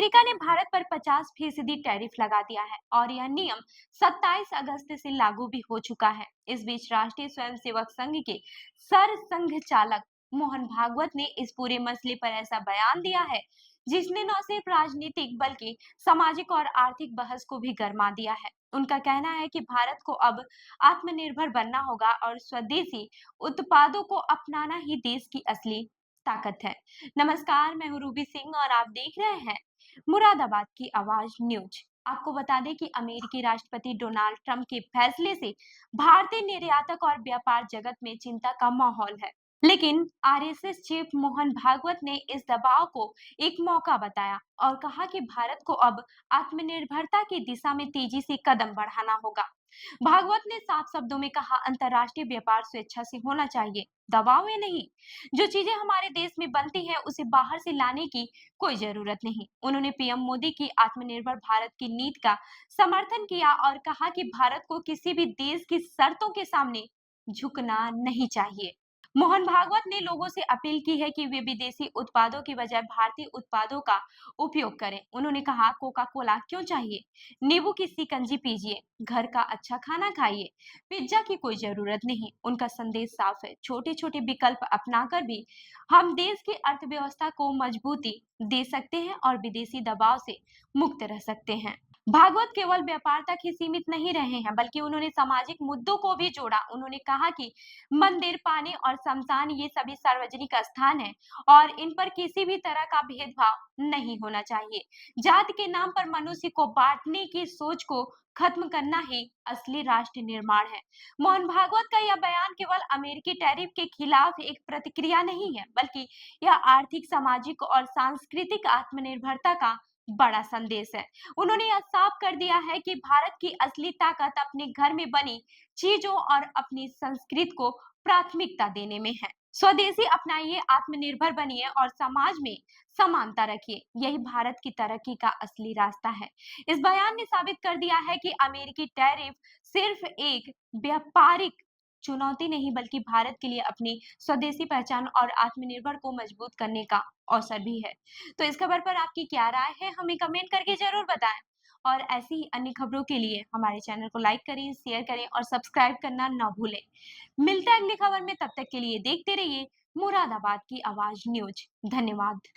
America ने भारत पर 50% tariff लगा दिया है और यह नियम 27 अगस्त से लागू भी हो चुका है। इस बीच राष्ट्रीय स्वयंसेवक संघ के सर संघ चालक मोहन भागवत ने इस पूरे मसले पर ऐसा बयान दिया है जिसने न सिर्फ राजनीतिक बल्कि सामाजिक और आर्थिक बहस को भी गर्मा दिया है। उनका कहना है कि भारत को अब आत्मनिर्भर बनना होगा और स्वदेशी उत्पादों को अपनाना ही देश की असली ताकत है। नमस्कार, मैं हूँ रूबी सिंह और आप देख रहे हैं मुरादाबाद की आवाज न्यूज। आपको बता दें कि अमेरिकी राष्ट्रपति डोनाल्ड ट्रंप के फैसले से भारतीय निर्यातक और व्यापार जगत में चिंता का माहौल है। लेकिन आरएसएस चीफ मोहन भागवत ने इस दबाव को एक मौका बताया और कहा कि भारत को अब आत्मनिर्भरता की दिशा में तेजी से कदम बढ़ाना होगा। भागवत ने साफ शब्दों में कहा, अंतर्राष्ट्रीय व्यापार स्वेच्छा से होना चाहिए, दबाव में नहीं। जो चीजें हमारे देश में बनती हैं उसे बाहर से लाने की कोई जरूरत नहीं। उन्होंने पीएम मोदी की आत्मनिर्भर भारत की नीति का समर्थन किया और कहा कि भारत को किसी भी देश की शर्तों के सामने झुकना नहीं चाहिए। मोहन भागवत ने लोगों से अपील की है कि वे विदेशी उत्पादों की बजाय भारतीय उत्पादों का उपयोग करें। उन्होंने कहा, कोका कोला क्यों चाहिए, नींबू की शिकंजी पीजिए, घर का अच्छा खाना खाइए, पिज्जा की कोई जरूरत नहीं। उनका संदेश साफ है, छोटे छोटे विकल्प अपनाकर भी हम देश की अर्थव्यवस्था को मजबूती दे सकते हैं और विदेशी दबाव से मुक्त रह सकते हैं। भागवत केवल व्यापार तक ही सीमित नहीं रहे हैं, बल्कि उन्होंने सामाजिक मुद्दों को भी जोड़ा। उन्होंने कहा कि मंदिर, पानी और शमशान ये सभी सार्वजनिक स्थान हैं और इन पर किसी भी तरह का भेदभाव नहीं होना चाहिए। जाति के नाम पर मनुष्य को बांटने की सोच को खत्म करना ही असली राष्ट्र निर्माण है। मोहन भागवत का यह बयान केवल अमेरिकी टैरिफ के खिलाफ एक प्रतिक्रिया नहीं है, बल्कि यह आर्थिक, सामाजिक और सांस्कृतिक आत्मनिर्भरता का बड़ा संदेश है। उन्होंने यह साफ कर दिया है कि भारत की असली ताकत अपने घर में बनी चीजों और अपनी संस्कृति को प्राथमिकता देने में है। स्वदेशी अपनाइए, आत्मनिर्भर बनिए और समाज में समानता रखिए। यही भारत की तरक्की का असली रास्ता है। इस बयान ने साबित कर दिया है कि अमेरिकी टैरिफ सिर्फ एक व्यापारिक चुनौती नहीं, बल्कि भारत के लिए अपनी स्वदेशी पहचान और आत्मनिर्भर को मजबूत करने का अवसर भी है। तो इस खबर पर आपकी क्या राय है, हमें कमेंट करके जरूर बताएं। और ऐसी ही अन्य खबरों के लिए हमारे चैनल को लाइक करें, शेयर करें और सब्सक्राइब करना ना भूलें। मिलते हैं अगली खबर में, तब तक के लिए देखते रहिए मुरादाबाद की आवाज न्यूज। धन्यवाद।